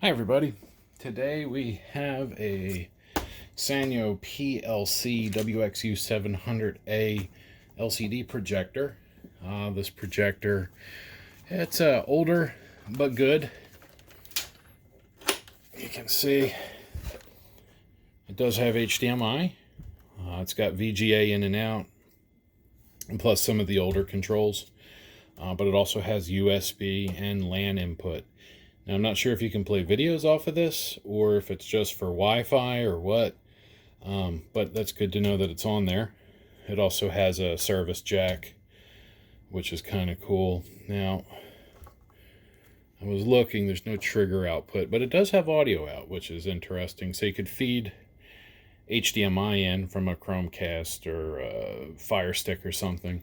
Hi everybody. Today we have a Sanyo PLC-WXU700A LCD projector. This projector, it's older but good. You can see it does have HDMI. It's got VGA in and out, and plus some of the older controls. But it also has USB and LAN input. Now, I'm not sure if you can play videos off of this or if it's just for Wi-Fi or what, but that's good to know that it's on there. It also has a service jack, which is kind of cool. Now, I was looking, there's no trigger output, but it does have audio out, which is interesting. So you could feed HDMI in from a Chromecast or a Fire Stick or something,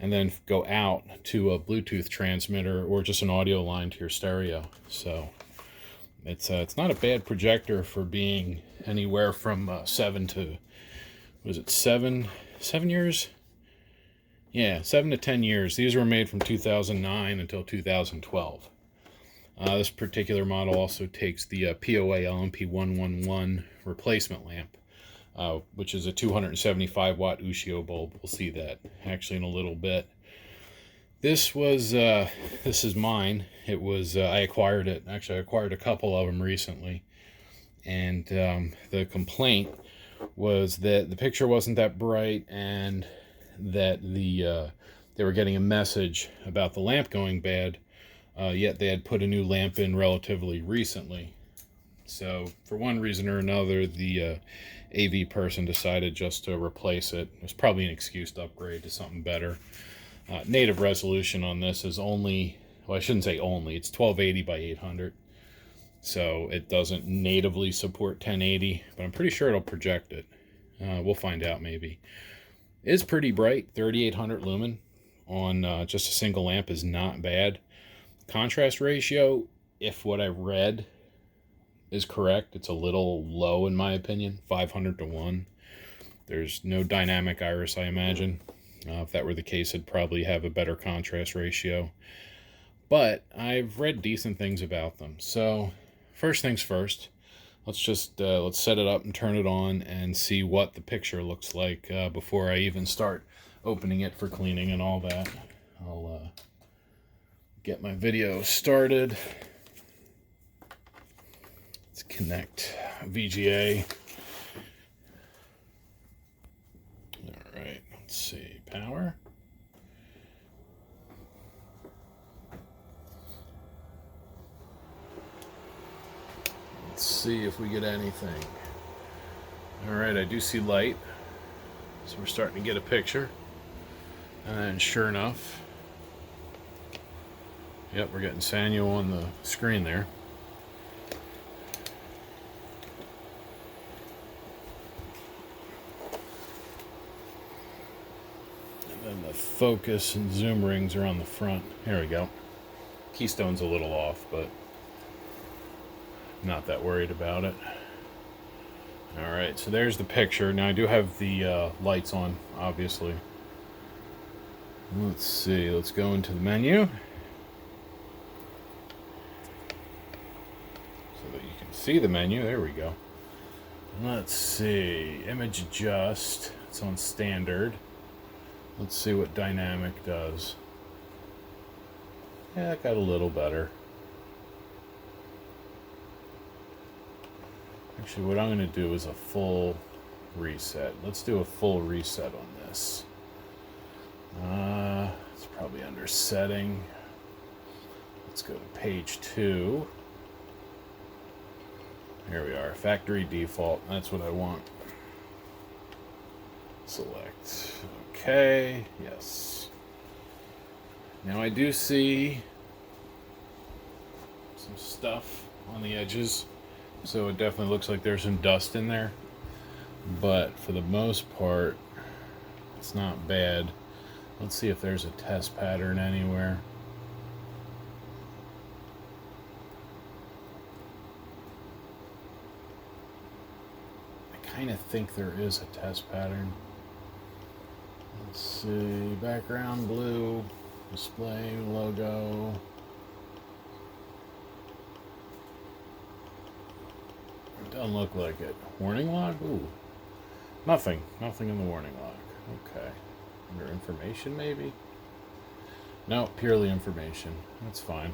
and then go out to a Bluetooth transmitter or just an audio line to your stereo. So it's not a bad projector for being anywhere from 7 to, was it 7 years? Yeah, 7 to 10 years. These were made from 2009 until 2012. This particular model also takes the POA LMP111 replacement lamp, which is a 275 watt Ushio bulb. We'll see that actually in a little bit. This is mine. It was, I acquired it. Actually, I acquired a couple of them recently. And the complaint was that the picture wasn't that bright and that they were getting a message about the lamp going bad, yet they had put a new lamp in relatively recently. So for one reason or another, the AV person decided just to replace it. It was probably an excuse to upgrade to something better. Native resolution on this is only, well, I shouldn't say only, it's 1280 by 800. So it doesn't natively support 1080, but I'm pretty sure it'll project it. We'll find out maybe. It is pretty bright, 3800 lumen on just a single lamp is not bad. Contrast ratio, if what I read is correct, it's a little low in my opinion, 500 to 1. There's no dynamic iris, I imagine. If that were the case, it'd probably have a better contrast ratio. But I've read decent things about them. So first things first, let's set it up and turn it on and see what the picture looks like before I even start opening it for cleaning and all that. I'll get my video started. Let's connect VGA. All right, let's see, power. Let's see if we get anything. All right, I do see light. So we're starting to get a picture. And sure enough, yep, we're getting Sanyo on the screen there. And then the focus and zoom rings are on the front. Here we go. Keystone's a little off, but not that worried about it. All right, so there's the picture. Now I do have the lights on, obviously. Let's see, let's go into the menu so that you can see the menu. There we go. Let's see, image adjust, it's on standard. Let's see what dynamic does. Yeah, it got a little better. Actually, what I'm going to do is a full reset. Let's do a full reset on this. It's probably under setting. Let's go to page 2. Here we are, factory default. That's what I want. Select. Okay, yes. Now I do see some stuff on the edges. So it definitely looks like there's some dust in there. But for the most part, it's not bad. Let's see if there's a test pattern anywhere. I kind of think there is a test pattern. Let's see, background blue, display logo. Doesn't look like it. Warning log? Ooh. Nothing. Nothing in the warning log. Okay. Under information, maybe? No, purely information. That's fine.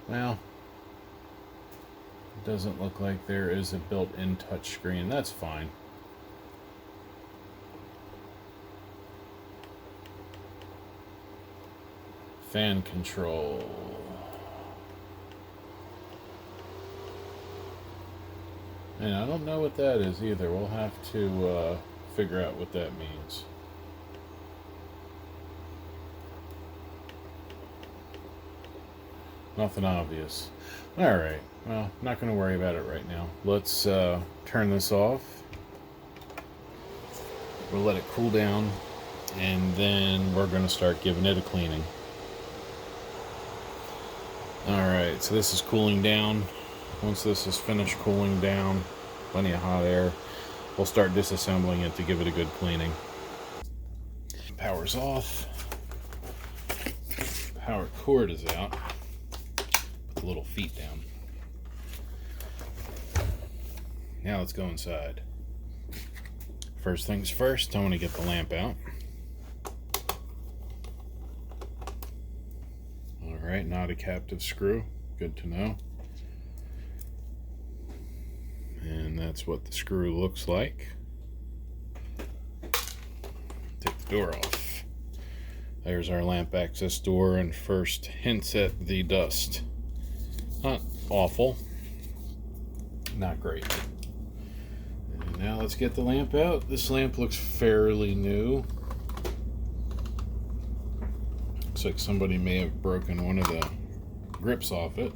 Well, it doesn't look like there is a built-in touchscreen. That's fine. Fan control. And I don't know what that is either. We'll have to figure out what that means. Nothing obvious. Alright, well, not going to worry about it right now. Let's turn this off. We'll let it cool down, and then we're going to start giving it a cleaning. Alright, so this is cooling down. Once this is finished cooling down, plenty of hot air, we'll start disassembling it to give it a good cleaning. Power's off. Power cord is out. Put the little feet down. Now let's go inside. First things first, I want to get the lamp out. Alright, not a captive screw. Good to know. And that's what the screw looks like. Take the door off. There's our lamp access door, and first hints at the dust. Not awful. Not great. And now let's get the lamp out. This lamp looks fairly new. Looks like somebody may have broken one of the grips off it.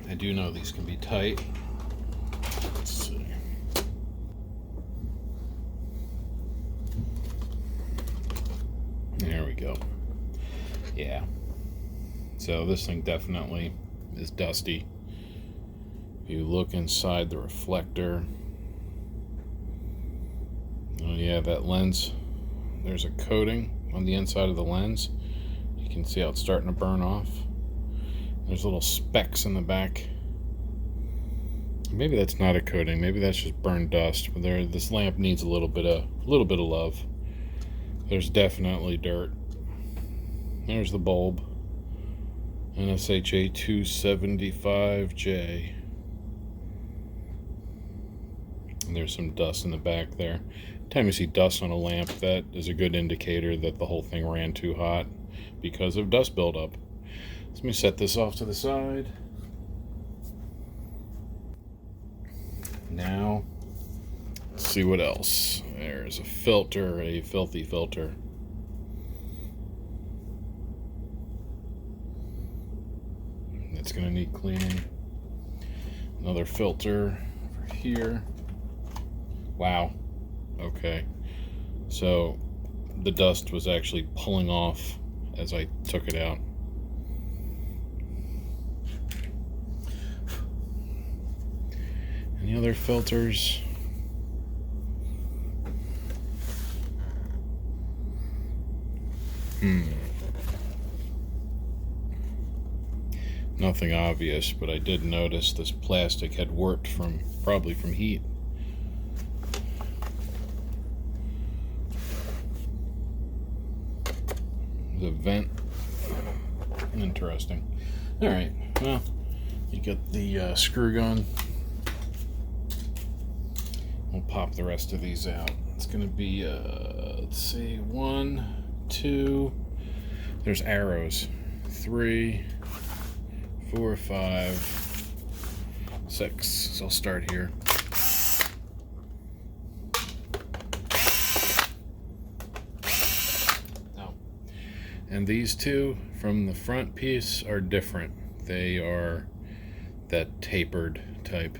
I do know these can be tight. Let's see. There we go. Yeah. So this thing definitely is dusty. If you look inside the reflector, oh yeah, that lens, there's a coating on the inside of the lens. You can see how it's starting to burn off. There's little specks in the back. Maybe that's not a coating. Maybe that's just burned dust. But this lamp needs a little bit of love. There's definitely dirt. There's the bulb. NSHA275J. And there's some dust in the back there. Anytime you see dust on a lamp, that is a good indicator that the whole thing ran too hot because of dust buildup. So let me set this off to the side. Now, let's see what else. There's a filter, a filthy filter. That's going to need cleaning. Another filter over here. Wow. Okay. So the dust was actually pulling off as I took it out. Any other filters? Nothing obvious, but I did notice this plastic had warped probably from heat. The vent. Interesting. Alright, well, you got the screw gun. We'll pop the rest of these out. It's going to be, let's see, 1, 2, there's arrows. 3, 4, 5, 6. So I'll start here. Oh. And these two from the front piece are different. They are that tapered type.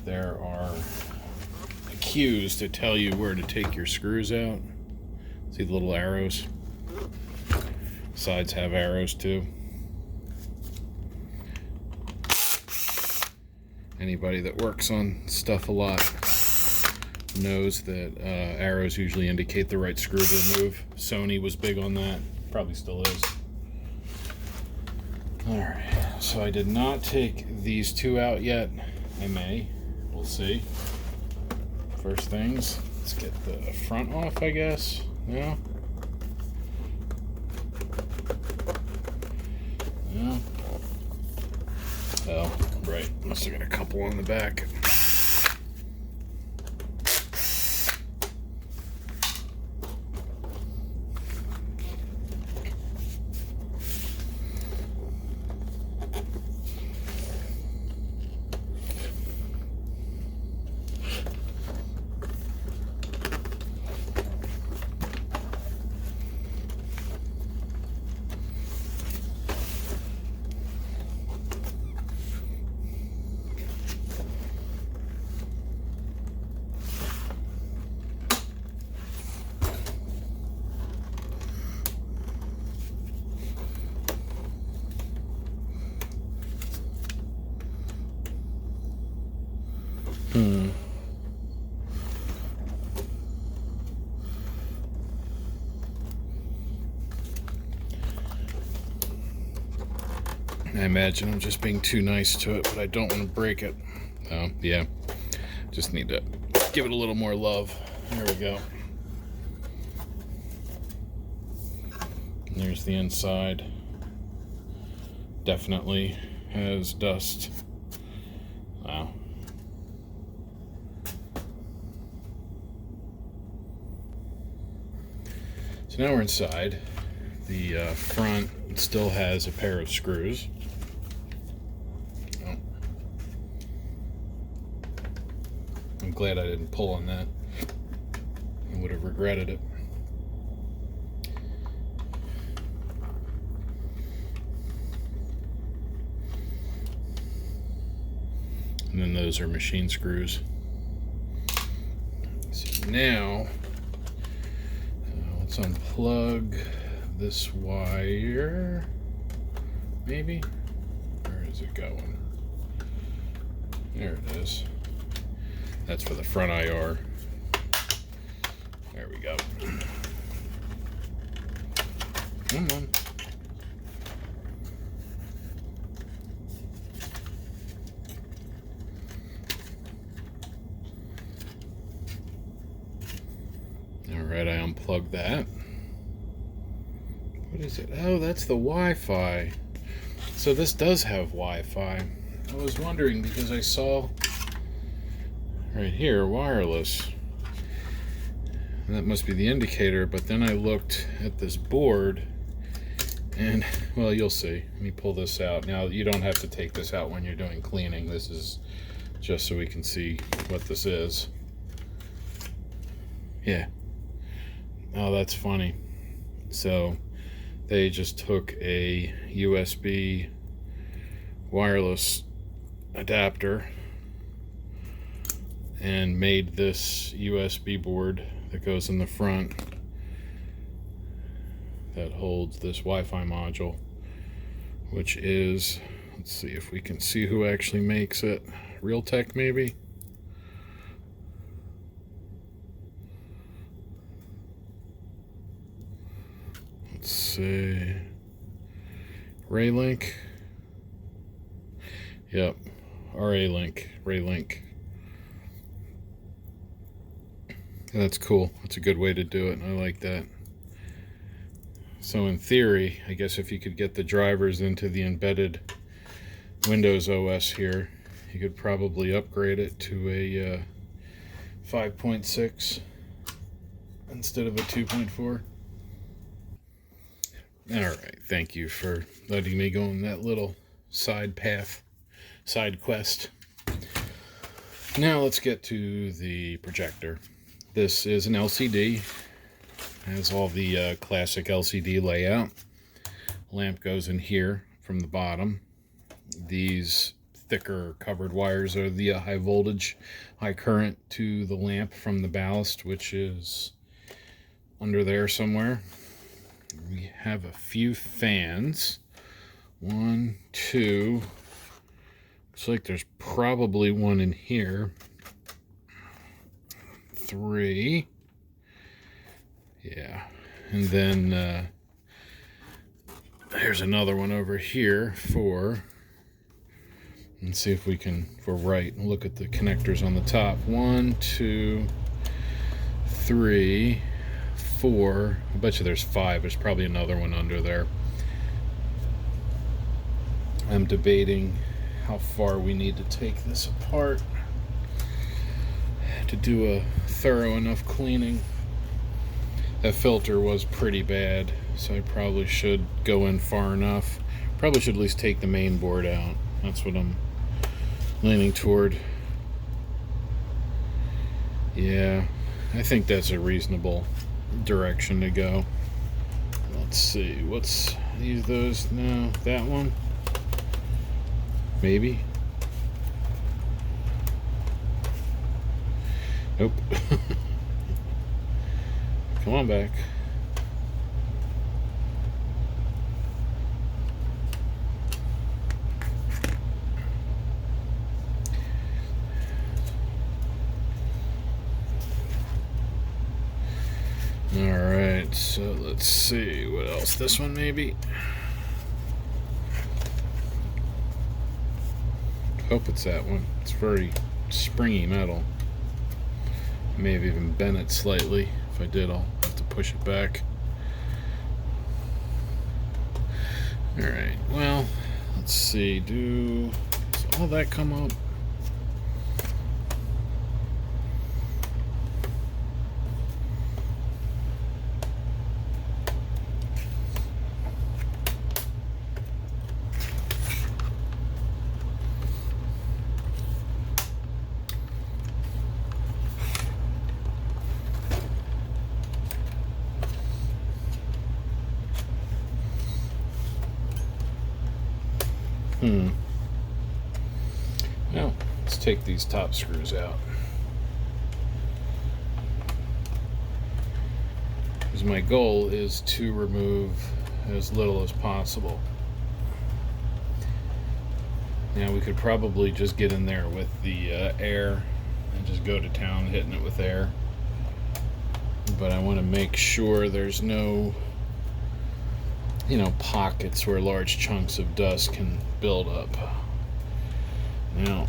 There are cues to tell you where to take your screws out. See the little arrows? Sides have arrows too. Anybody that works on stuff a lot knows that arrows usually indicate the right screw to remove. Sony was big on that, probably still is. Alright, so I did not take these two out yet. I may, we'll see. First things, let's get the front off, I guess. No? No? Oh, right, must have got a couple on the back. I imagine I'm just being too nice to it, but I don't want to break it. Yeah, just need to give it a little more love. There we go. And there's the inside. Definitely has dust. Wow. So now we're inside. The front still has a pair of screws. Oh. I'm glad I didn't pull on that. I would have regretted it. And then those are machine screws. So now, let's unplug this wire, maybe? Where is it going? There it is. That's for the front IR. There we go. Come on. Alright, I unplugged that. What is it? Oh, that's the Wi-Fi. So this does have Wi-Fi. I was wondering because I saw right here, wireless. And that must be the indicator, but then I looked at this board and, well, you'll see. Let me pull this out. Now, you don't have to take this out when you're doing cleaning. This is just so we can see what this is. Yeah. Oh, that's funny. So they just took a USB wireless adapter and made this USB board that goes in the front that holds this Wi-Fi module, which is, let's see if we can see who actually makes it. Realtek, maybe? Let's see. Raylink. Yep. Raylink. And that's cool. That's a good way to do it. I like that. So in theory, I guess if you could get the drivers into the embedded Windows OS here, you could probably upgrade it to a 5.6 instead of a 2.4. Alright, thank you for letting me go on that little side path, side quest. Now let's get to the projector. This is an LCD. Has all the classic LCD layout. Lamp goes in here from the bottom. These thicker covered wires are the high voltage, high current to the lamp from the ballast, which is under there somewhere. We have a few fans. 1, 2, looks Looks like there's probably one in here. 3. Yeah. And then there's another one over here, 4. Let's see if we can, if we're right, look at the connectors on the top. 1, 2, 3, 4. I bet you there's 5. There's probably another one under there. I'm debating how far we need to take this apart to do a thorough enough cleaning. That filter was pretty bad, so I probably should go in far enough. Probably should at least take the main board out. That's what I'm leaning toward. Yeah, I think that's a reasonable direction to go. Let's see, what's those? No, that one? Maybe. Nope. Come on back. Alright, so let's see what else. This one maybe. Hope it's that one. It's very springy metal. I may have even bent it slightly. If I did, I'll have to push it back. Alright, well, let's see. Does all that come up? Now, let's take these top screws out. Because my goal is to remove as little as possible. Now, we could probably just get in there with the air and just go to town hitting it with air. But I want to make sure there's no, pockets where large chunks of dust can build up. Now,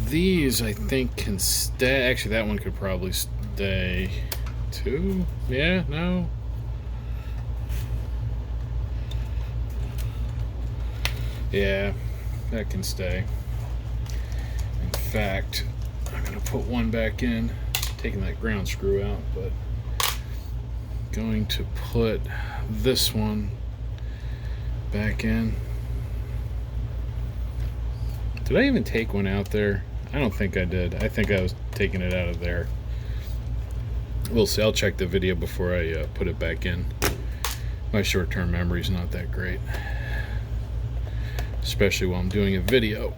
these I think can stay. Actually, that one could probably stay too. Yeah, no. Yeah, that can stay. In fact, I'm going to put one back in, taking that ground screw out, but going to put this one back in. Did I even take one out there? I don't think I did. I think I was taking it out of there. We'll see. I'll check the video before I put it back in. My short-term memory is not that great, especially while I'm doing a video.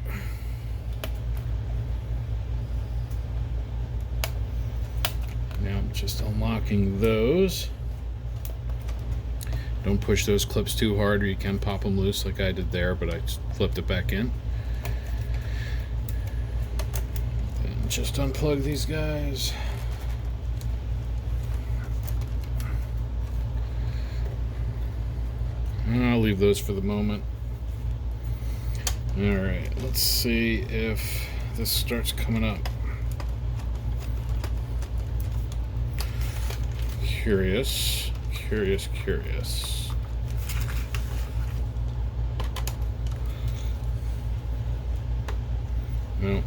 Now I'm just unlocking those. Don't push those clips too hard or you can pop them loose like I did there, but I just flipped it back in. And just unplug these guys. And I'll leave those for the moment. Alright, let's see if this starts coming up. Curious. No.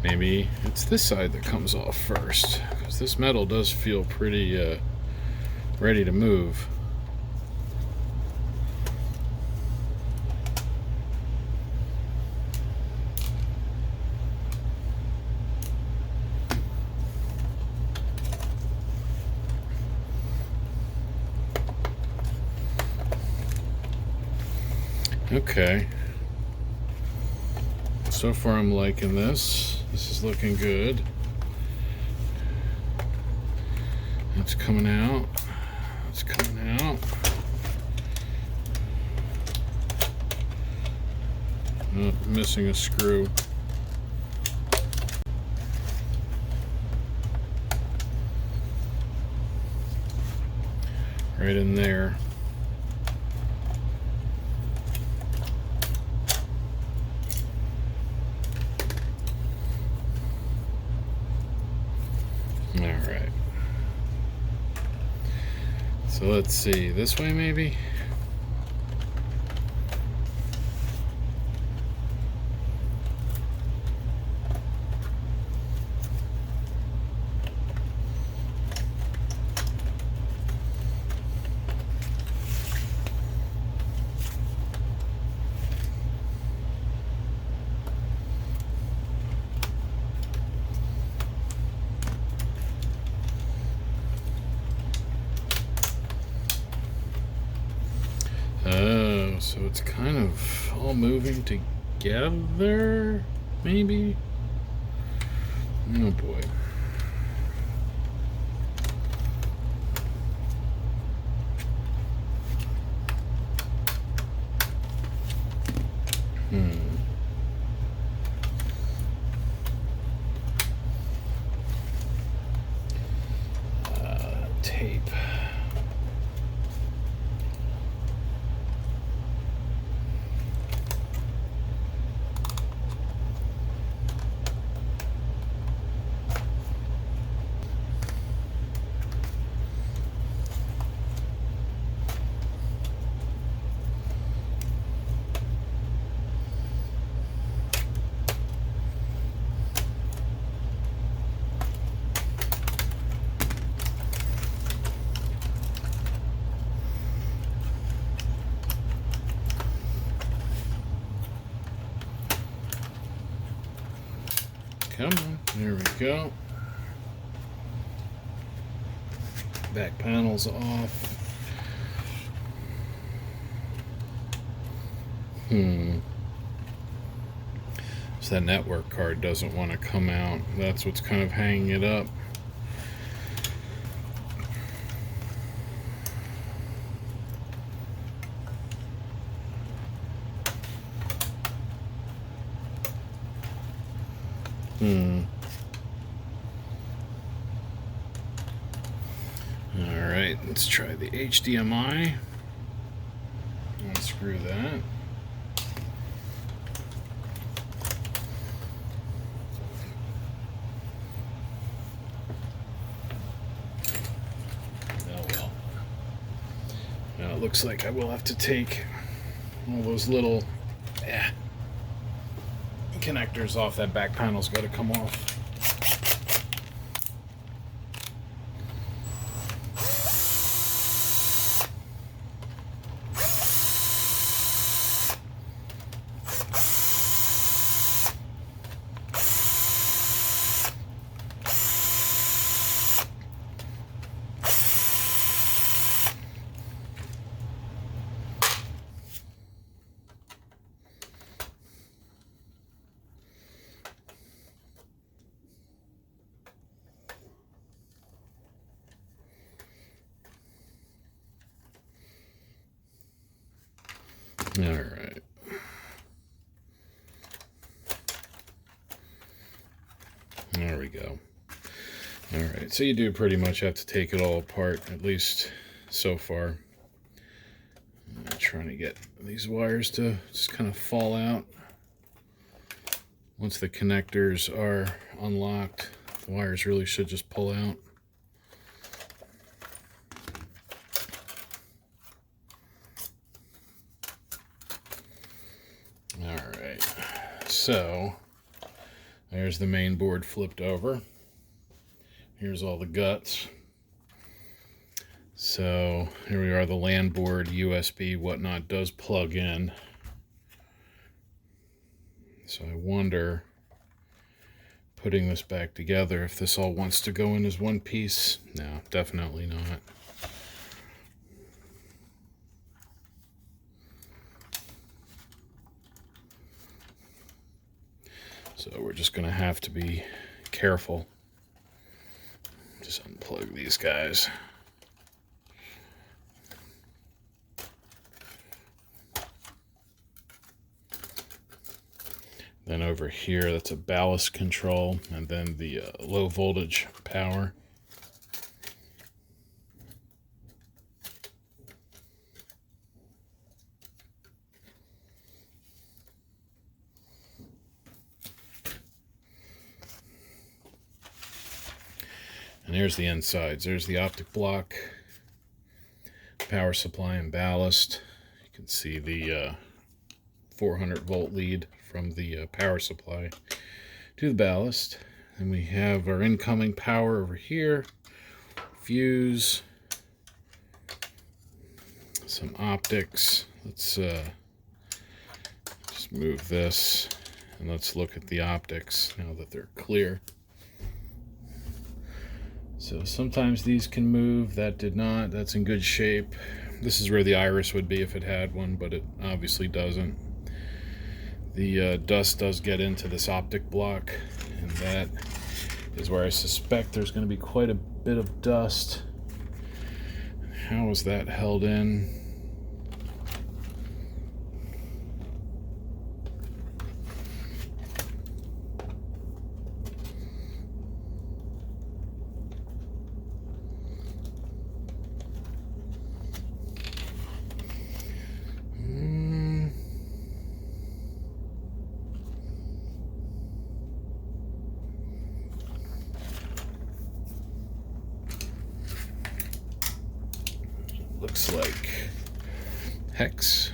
Maybe it's this side that comes off first, because this metal does feel pretty ready to move. Okay. So far I'm liking this. This is looking good. it's coming out. It's coming out. Oh, missing a screw. Right in there. All right. So let's see, this way maybe? Oh, so it's kind of all moving together, maybe? Oh boy. Tape. Come on, there we go. Back panel's off. So that network card doesn't want to come out. That's what's kind of hanging it up. Alright, let's try the HDMI. Unscrew that. Oh well. Now it looks like I will have to take all those little connectors off. That back panel's got to come off. All right. There we go. All right, so you do pretty much have to take it all apart, at least so far. I'm trying to get these wires to just kind of fall out. Once the connectors are unlocked, the wires really should just pull out. Alright, so there's the main board flipped over. Here's all the guts. So here we are, the LAN board, USB, whatnot, does plug in. So I wonder, putting this back together, if this all wants to go in as one piece. No, definitely not. So we're just going to have to be careful. Just unplug these guys. Then over here, that's a ballast control, and then the low voltage power. And here's the insides. There's the optic block, power supply and ballast. You can see the 400 volt lead from the power supply to the ballast. And we have our incoming power over here, fuse, some optics. Let's just move this and let's look at the optics now that they're clear. So sometimes these can move. That did not. That's in good shape. This is where the iris would be if it had one, but it obviously doesn't. The dust does get into this optic block, and that is where I suspect there's going to be quite a bit of dust. How is that held in? Looks like hex.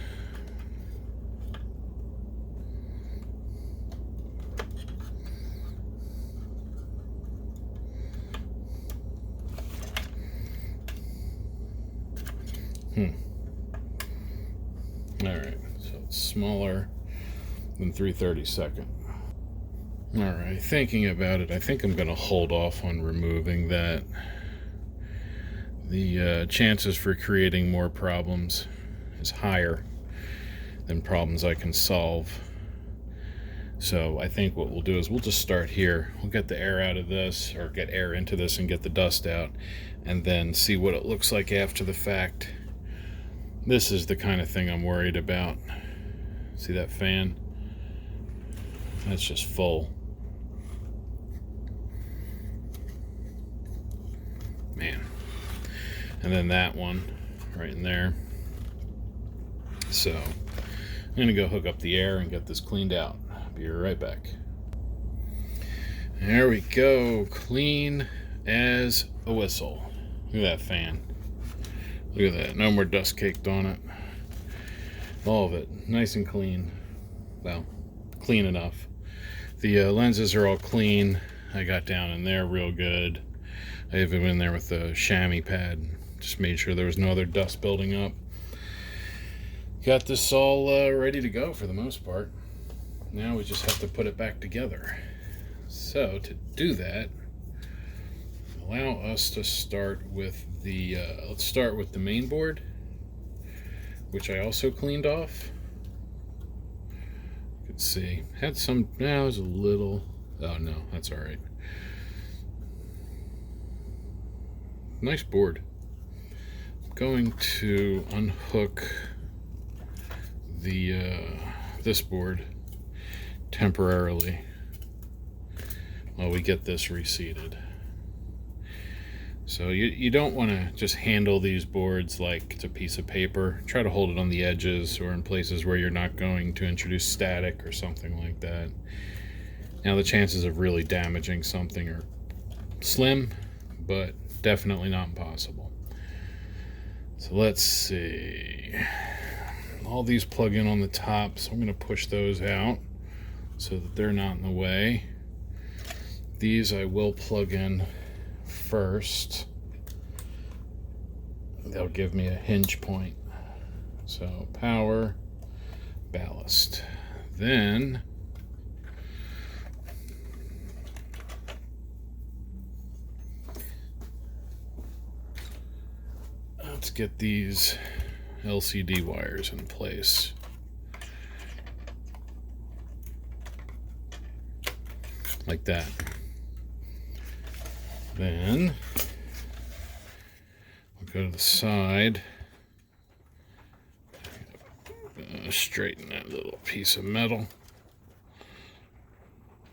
Alright, so it's smaller than 3/32. Alright, thinking about it, I think I'm going to hold off on removing that. The chances for creating more problems is higher than problems I can solve. So I think what we'll do is we'll just start here. We'll get the air out of this, or get air into this and get the dust out, and then see what it looks like after the fact. This is the kind of thing I'm worried about. See that fan? That's just full. Man. And then that one right in there. So I'm gonna go hook up the air and get this cleaned out. Be right back. There we go, clean as a whistle. Look at that fan. Look at that, no more dust caked on it. All of it, nice and clean. Well, clean enough. The lenses are all clean. I got down in there real good. I even went in there with the chamois pad. Just made sure there was no other dust building up. Got this all ready to go for the most part. Now we just have to put it back together. So to do that, allow us to start with the, let's start with the main board, which I also cleaned off. You can see, had some, now there's a little, oh no, that's all right. Nice board. Going to unhook the this board temporarily while we get this reseated. So you don't want to just handle these boards like it's a piece of paper. Try to hold it on the edges or in places where you're not going to introduce static or something like that. Now the chances of really damaging something are slim, but definitely not impossible. So let's see. All these plug in on the top, so I'm going to push those out so that they're not in the way. These I will plug in first. They'll give me a hinge point. So power, ballast. Then let's get these LCD wires in place. Like that. Then go to the side. Straighten that little piece of metal.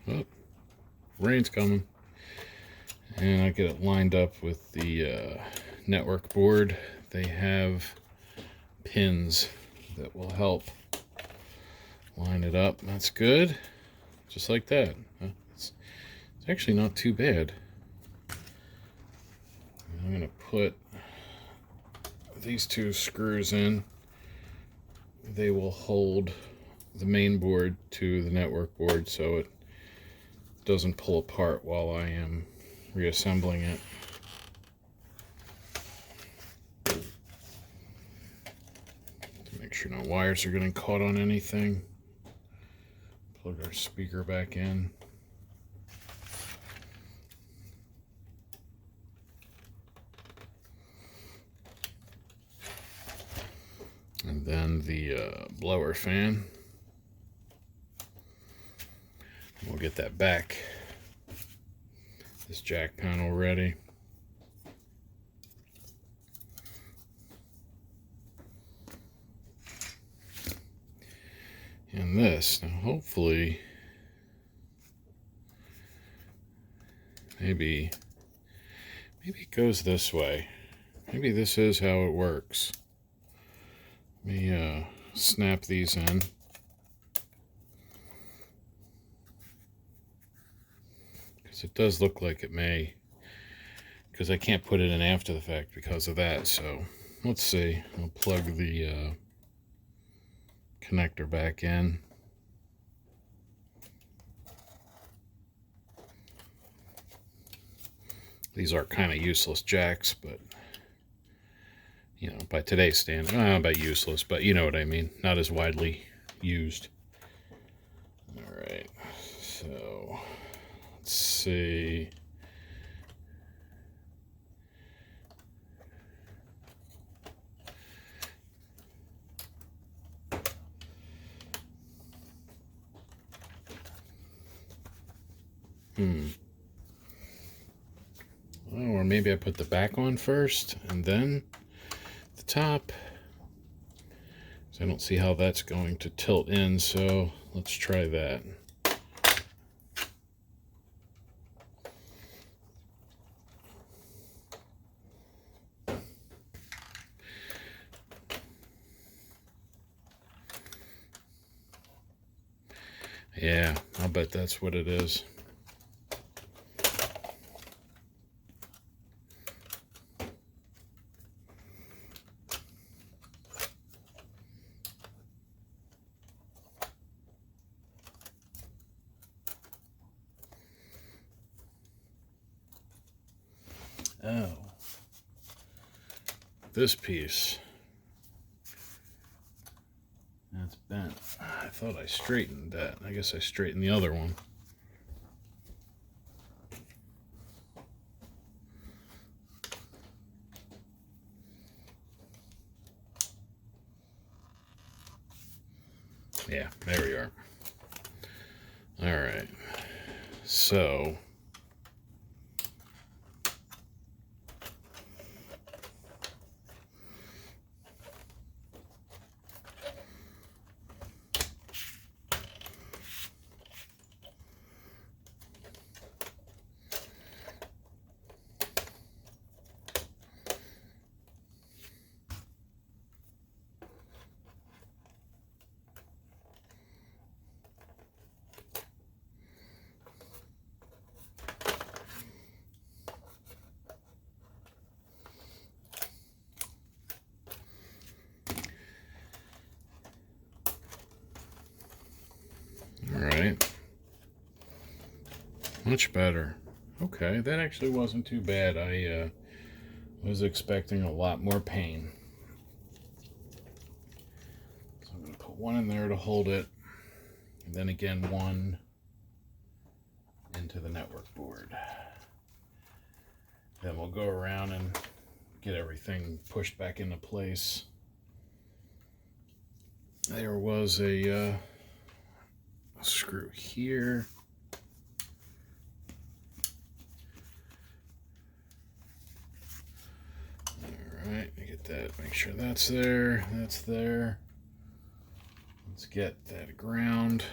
Oh, rain's coming. And I get it lined up with the network board. They have pins that will help line it up. That's good. Just like that. It's actually not too bad. I'm going to put these two screws in. They will hold the main board to the network board so it doesn't pull apart while I am reassembling it. To make sure no wires are getting caught on anything. Plug our speaker back in. And then the blower fan. We'll get that back. This jack panel ready. And this, now hopefully, maybe it goes this way. Maybe this is how it works. Let me snap these in. Because it does look like it may. Because I can't put it in after the fact because of that. So let's see. I'll plug the connector back in. These are kind of useless jacks, but you know, by today's standard, by useless, but you know what I mean. Not as widely used. All right, so let's see. Oh, or maybe I put the back on first and then the top. So I don't see how that's going to tilt in, so let's try that. Yeah, I'll bet that's what it is. Oh, this piece, that's bent. I thought I straightened that. I guess I straightened the other one. Yeah, there we are. All right, so much better. Okay, that actually wasn't too bad. I was expecting a lot more pain. So I'm going to put one in there to hold it, and then again one into the network board. Then we'll go around and get everything pushed back into place. There was a screw here. get that, make sure that's there, that's there. Let's get that ground.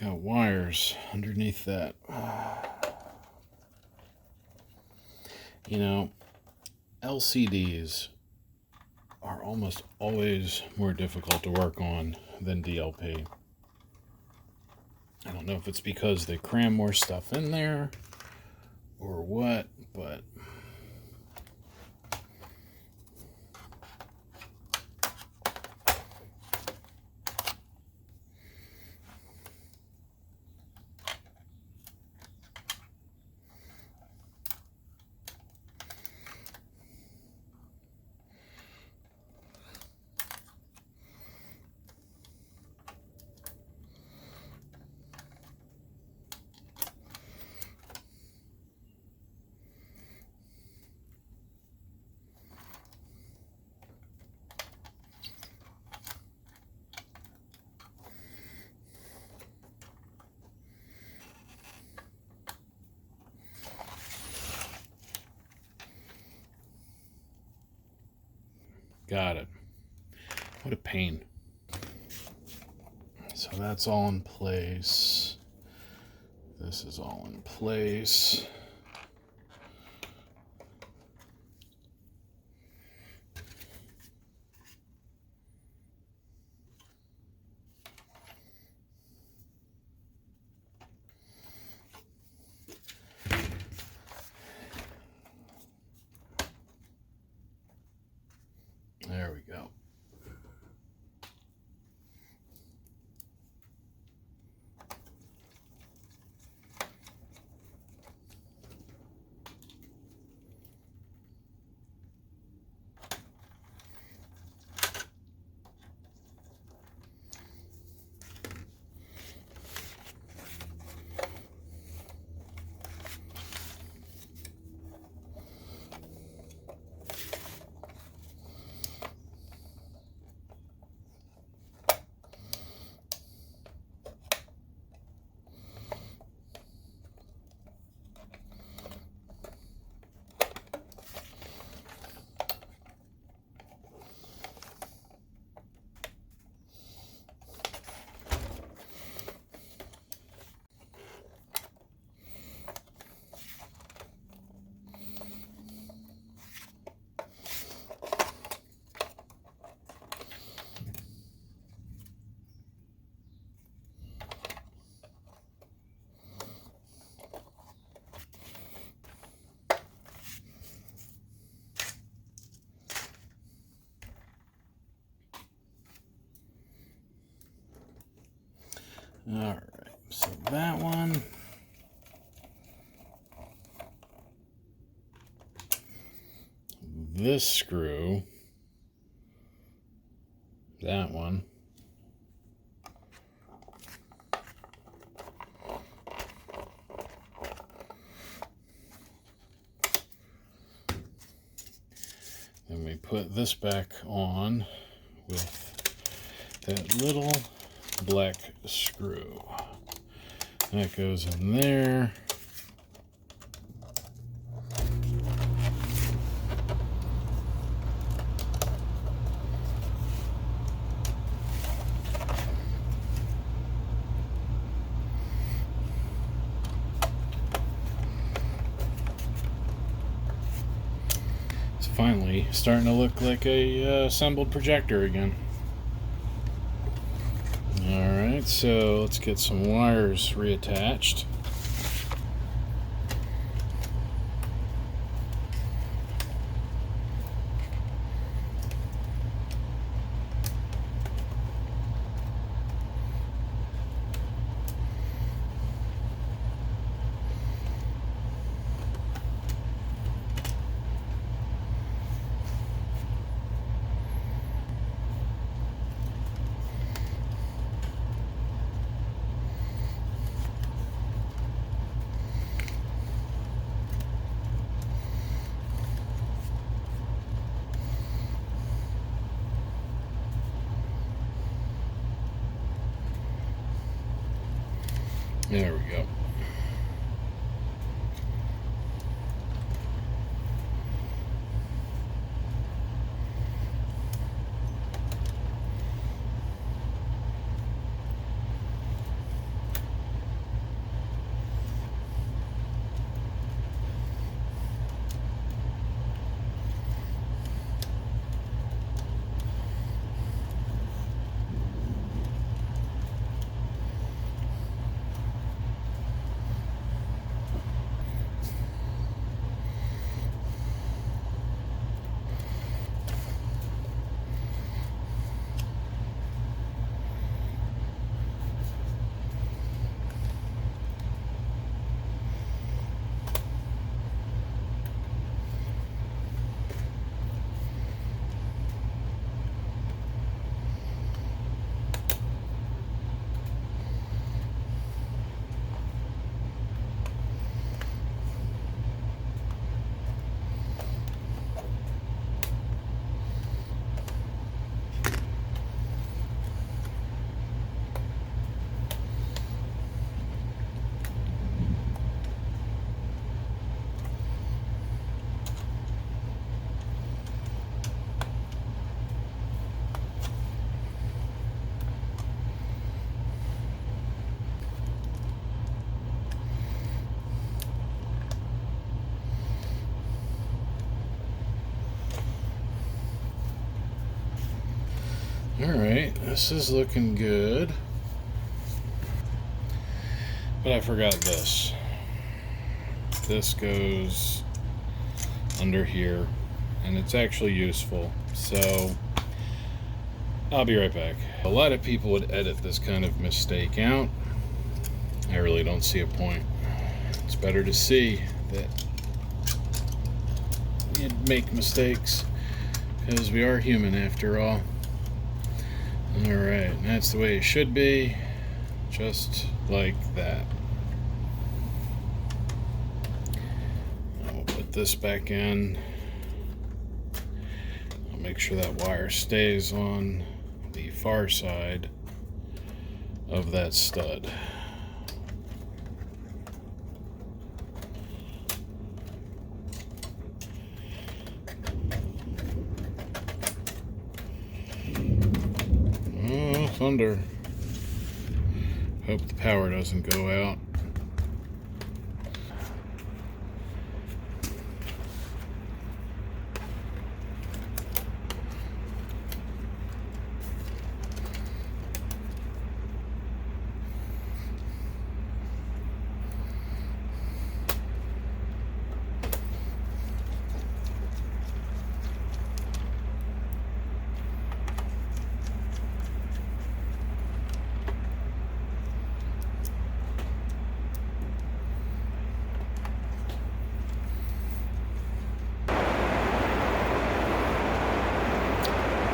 Got wires underneath that. You know, LCDs are almost always more difficult to work on than DLP. I don't know if it's because they cram more stuff in there or what, but got it. What a pain. So that's all in place. This is all in place. There we go. All right, so that one. This screw. That one. Then we put this back on with that little black screw. That goes in there. It's finally starting to look like a assembled projector again. Alright, so let's get some wires reattached. There we go. Alright, this is looking good. But I forgot this. This goes under here, and it's actually useful. So, I'll be right back. A lot of people would edit this kind of mistake out. I really don't see a point. It's better to see that you make mistakes, because we are human after all. Alright, that's the way it should be, just like that. We'll put this back in. I'll make sure that wire stays on the far side of that stud. Thunder. Hope the power doesn't go out.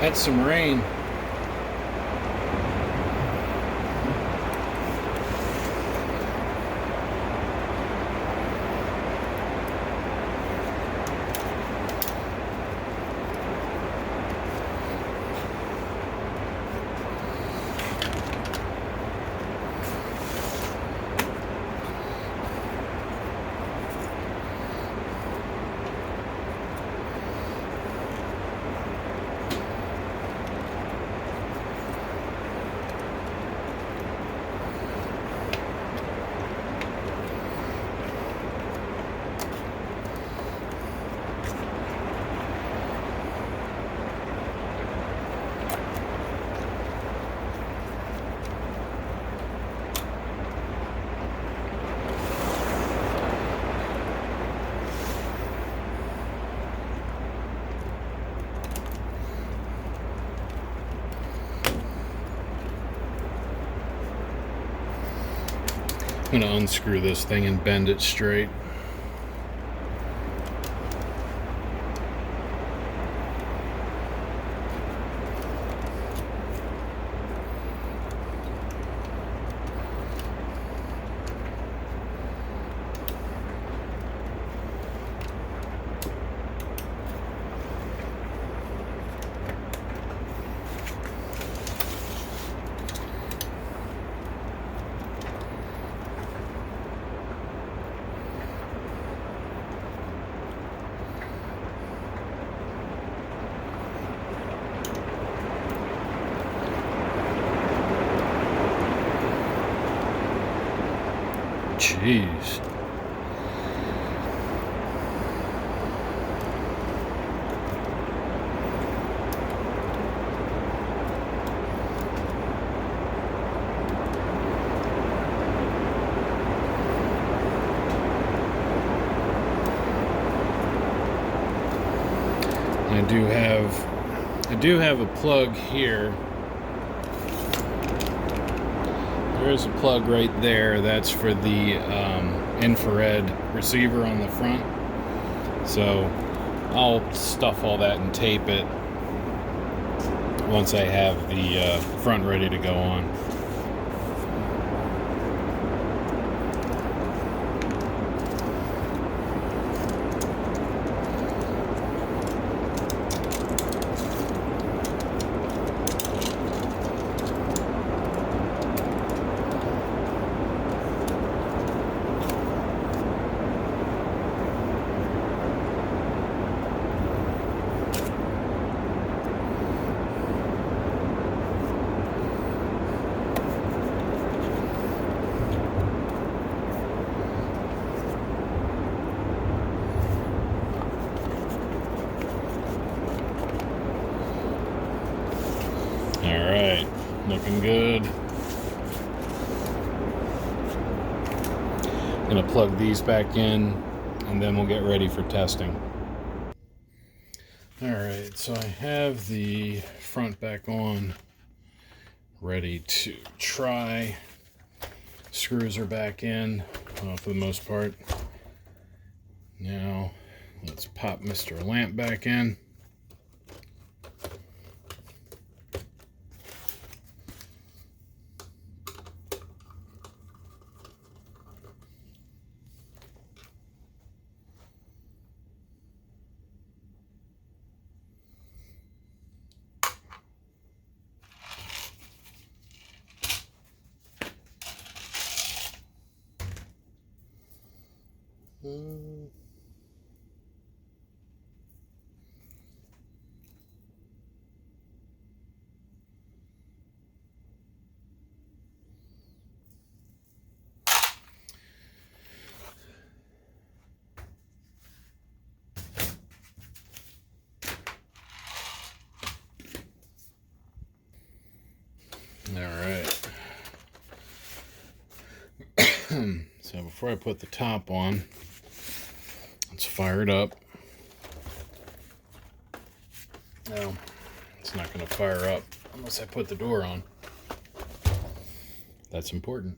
Had some rain. I'm going to unscrew this thing and bend it straight. Jeez. I do have a plug here. There's a plug right there. That's for the infrared receiver on the front. So I'll stuff all that and tape it once I have the front ready to go on. Alright, looking good. I'm going to plug these back in and then we'll get ready for testing. Alright, so I have the front back on, ready to try. Screws are back in for the most part. Now let's pop Mr. Lamp back in. Alright. So before I put the top on, let's fire it up. No, it's not going to fire up unless I put the door on. That's important.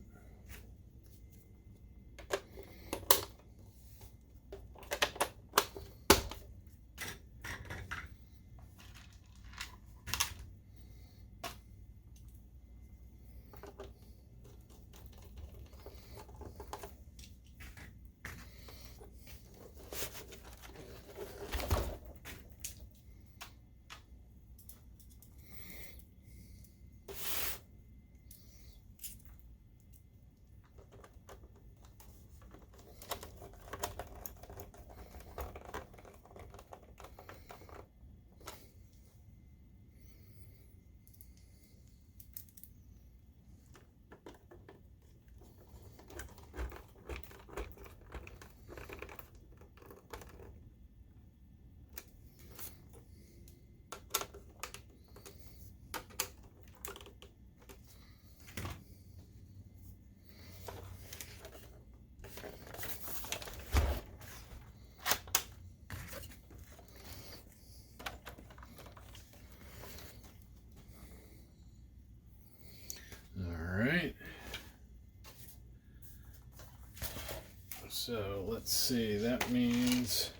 So let's see, that means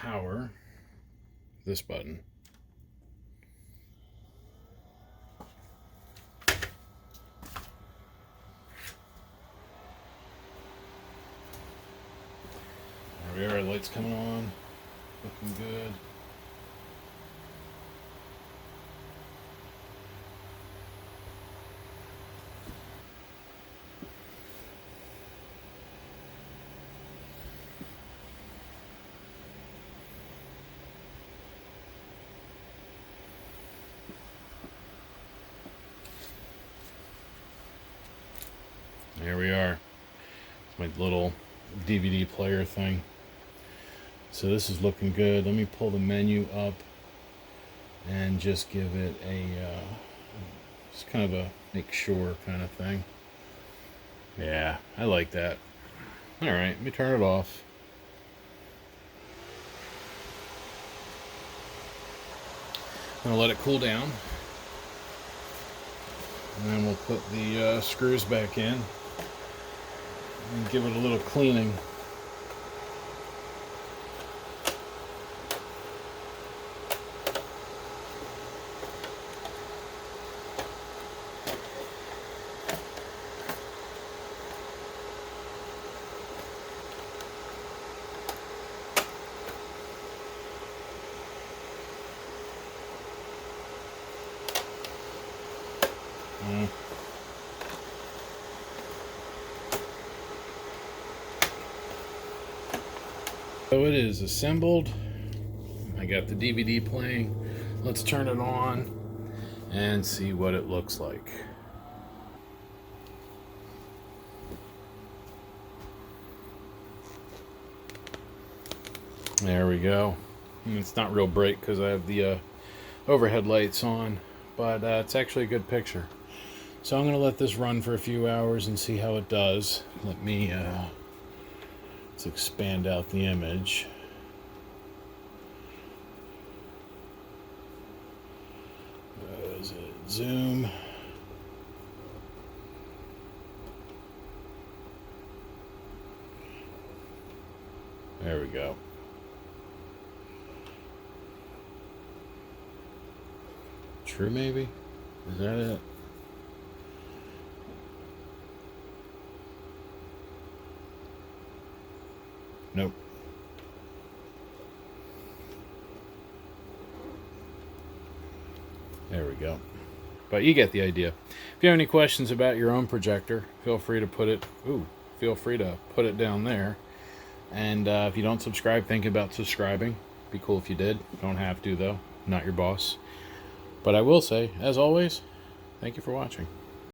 power this button. There we are, lights coming on, looking good. There we are. It's my little DVD player thing. So this is looking good. Let me pull the menu up and just give it a just kind of a make sure kind of thing. Yeah, I like that. All right, let me turn it off. I'm gonna let it cool down, and then we'll put the screws back in and give it a little cleaning. So it is assembled. I got the DVD playing. Let's turn it on and see what it looks like. There we go. It's not real bright because I have the overhead lights on, but it's actually a good picture. So I'm going to let this run for a few hours and see how it does. Let me let's expand out the image. Is it zoom? There we go. True, maybe? Is that it? Nope. There we go. But you get the idea. If you have any questions about your own projector, feel free to put it down there. And if you don't subscribe, think about subscribing. Be cool if you did. Don't have to though. I'm not your boss. But I will say, as always, thank you for watching.